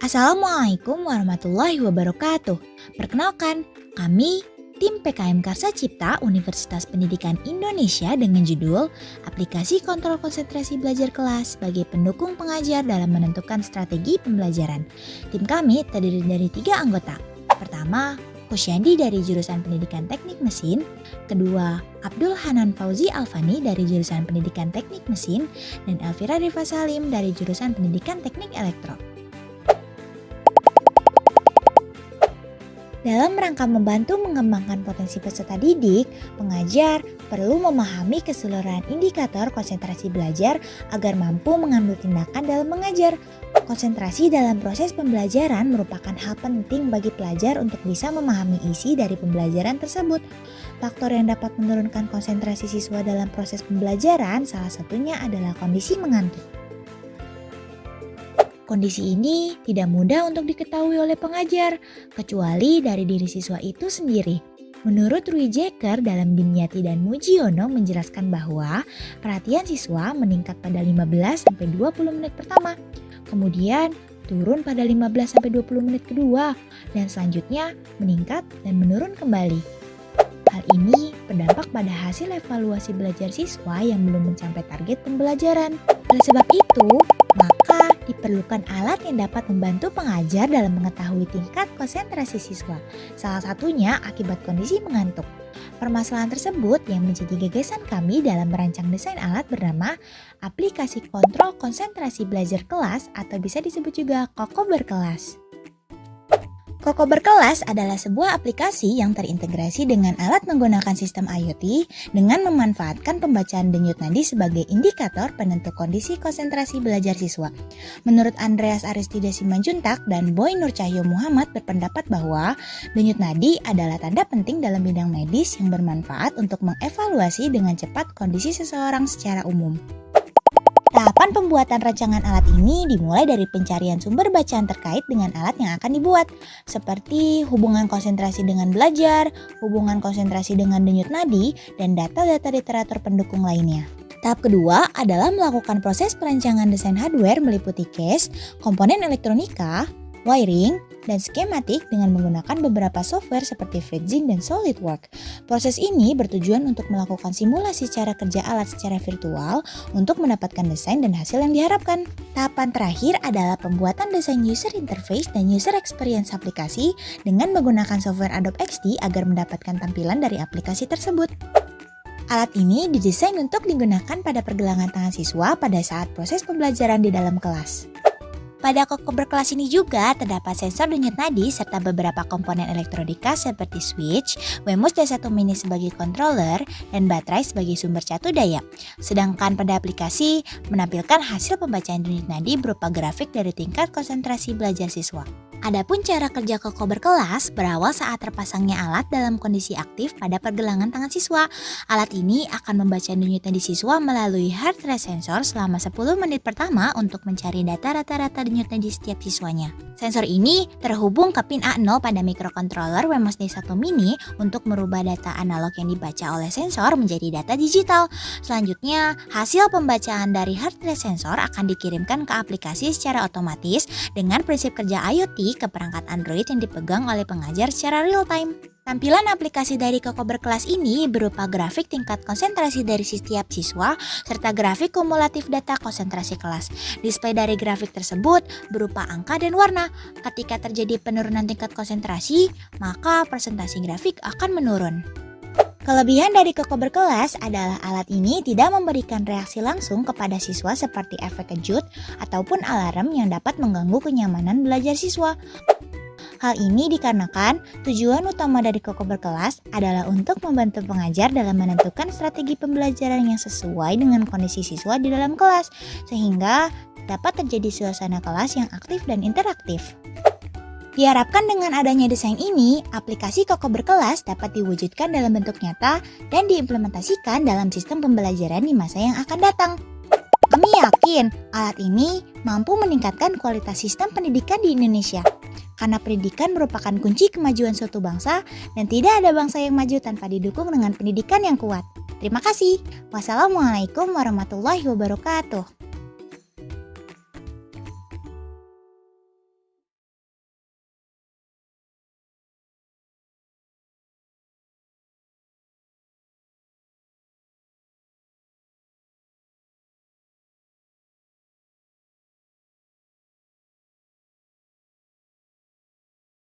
Assalamualaikum warahmatullahi wabarakatuh. Perkenalkan, kami tim PKM Karsa Cipta Universitas Pendidikan Indonesia dengan judul Aplikasi Kontrol Konsentrasi Belajar Kelas sebagai pendukung pengajar dalam menentukan strategi pembelajaran. Tim kami terdiri dari 3 anggota. Pertama, Kusyandi dari jurusan Pendidikan Teknik Mesin. Kedua, Abdul Hanan Fauzi Alfani dari jurusan Pendidikan Teknik Mesin. Dan Elvira Rifa Salim dari jurusan Pendidikan Teknik Elektro. Dalam rangka membantu mengembangkan potensi peserta didik, pengajar perlu memahami keseluruhan indikator konsentrasi belajar agar mampu mengambil tindakan dalam mengajar. Konsentrasi dalam proses pembelajaran merupakan hal penting bagi pelajar untuk bisa memahami isi dari pembelajaran tersebut. Faktor yang dapat menurunkan konsentrasi siswa dalam proses pembelajaran salah satunya adalah kondisi mengantuk. Kondisi ini tidak mudah untuk diketahui oleh pengajar, kecuali dari diri siswa itu sendiri. Menurut Rui Jacker dalam Dimyati dan Mujiono menjelaskan bahwa perhatian siswa meningkat pada 15-20 menit pertama, kemudian turun pada 15-20 menit kedua, dan selanjutnya meningkat dan menurun kembali. Hal ini berdampak pada hasil evaluasi belajar siswa yang belum mencapai target pembelajaran. Oleh sebab itu, maka diperlukan alat yang dapat membantu pengajar dalam mengetahui tingkat konsentrasi siswa, salah satunya akibat kondisi mengantuk. Permasalahan tersebut yang menjadi gagasan kami dalam merancang desain alat bernama Aplikasi Kontrol Konsentrasi Belajar Kelas atau bisa disebut juga Koko Berkelas. Koko Berkelas adalah sebuah aplikasi yang terintegrasi dengan alat menggunakan sistem IoT dengan memanfaatkan pembacaan denyut nadi sebagai indikator penentu kondisi konsentrasi belajar siswa. Menurut Andreas Aristide Simanjuntak dan Boy Nur Cahyo Muhammad berpendapat bahwa denyut nadi adalah tanda penting dalam bidang medis yang bermanfaat untuk mengevaluasi dengan cepat kondisi seseorang secara umum. Tahapan pembuatan rancangan alat ini dimulai dari pencarian sumber bacaan terkait dengan alat yang akan dibuat, seperti hubungan konsentrasi dengan belajar, hubungan konsentrasi dengan denyut nadi, dan data-data literatur pendukung lainnya. Tahap kedua adalah melakukan proses perancangan desain hardware meliputi case, komponen elektronika, wiring, dan skematik dengan menggunakan beberapa software seperti FreeZine dan SolidWorks. Proses ini bertujuan untuk melakukan simulasi cara kerja alat secara virtual untuk mendapatkan desain dan hasil yang diharapkan. Tahapan terakhir adalah pembuatan desain user interface dan user experience aplikasi dengan menggunakan software Adobe XD agar mendapatkan tampilan dari aplikasi tersebut. Alat ini didesain untuk digunakan pada pergelangan tangan siswa pada saat proses pembelajaran di dalam kelas. Pada Koko Berkelas ini juga terdapat sensor denyut nadi serta beberapa komponen elektronika seperti switch, Wemos D1 Mini sebagai controller, dan baterai sebagai sumber catu daya. Sedangkan pada aplikasi menampilkan hasil pembacaan denyut nadi berupa grafik dari tingkat konsentrasi belajar siswa. Adapun cara kerja Koko Berkelas berawal saat terpasangnya alat dalam kondisi aktif pada pergelangan tangan siswa. Alat ini akan membaca denyut nadi siswa melalui heart rate sensor selama 10 menit pertama untuk mencari data rata-rata denyut nadi setiap siswanya. Sensor ini terhubung ke pin A0 pada microcontroller Wemos D1 Mini untuk merubah data analog yang dibaca oleh sensor menjadi data digital. Selanjutnya, hasil pembacaan dari heart rate sensor akan dikirimkan ke aplikasi secara otomatis dengan prinsip kerja IoT ke perangkat Android yang dipegang oleh pengajar secara real time. Tampilan aplikasi dari Koko Berkelas ini berupa grafik tingkat konsentrasi dari setiap siswa serta grafik kumulatif data konsentrasi kelas. Display dari grafik tersebut berupa angka dan warna. Ketika terjadi penurunan tingkat konsentrasi, maka presentasi grafik akan menurun. Kelebihan dari Koko Berkelas adalah alat ini tidak memberikan reaksi langsung kepada siswa seperti efek kejut ataupun alarm yang dapat mengganggu kenyamanan belajar siswa. Hal ini dikarenakan tujuan utama dari Koko Berkelas adalah untuk membantu pengajar dalam menentukan strategi pembelajaran yang sesuai dengan kondisi siswa di dalam kelas, sehingga dapat terjadi suasana kelas yang aktif dan interaktif. Diharapkan dengan adanya desain ini, aplikasi Koko Berkelas dapat diwujudkan dalam bentuk nyata dan diimplementasikan dalam sistem pembelajaran di masa yang akan datang. Kami yakin alat ini mampu meningkatkan kualitas sistem pendidikan di Indonesia. Karena pendidikan merupakan kunci kemajuan suatu bangsa dan tidak ada bangsa yang maju tanpa didukung dengan pendidikan yang kuat. Terima kasih. Wassalamualaikum warahmatullahi wabarakatuh.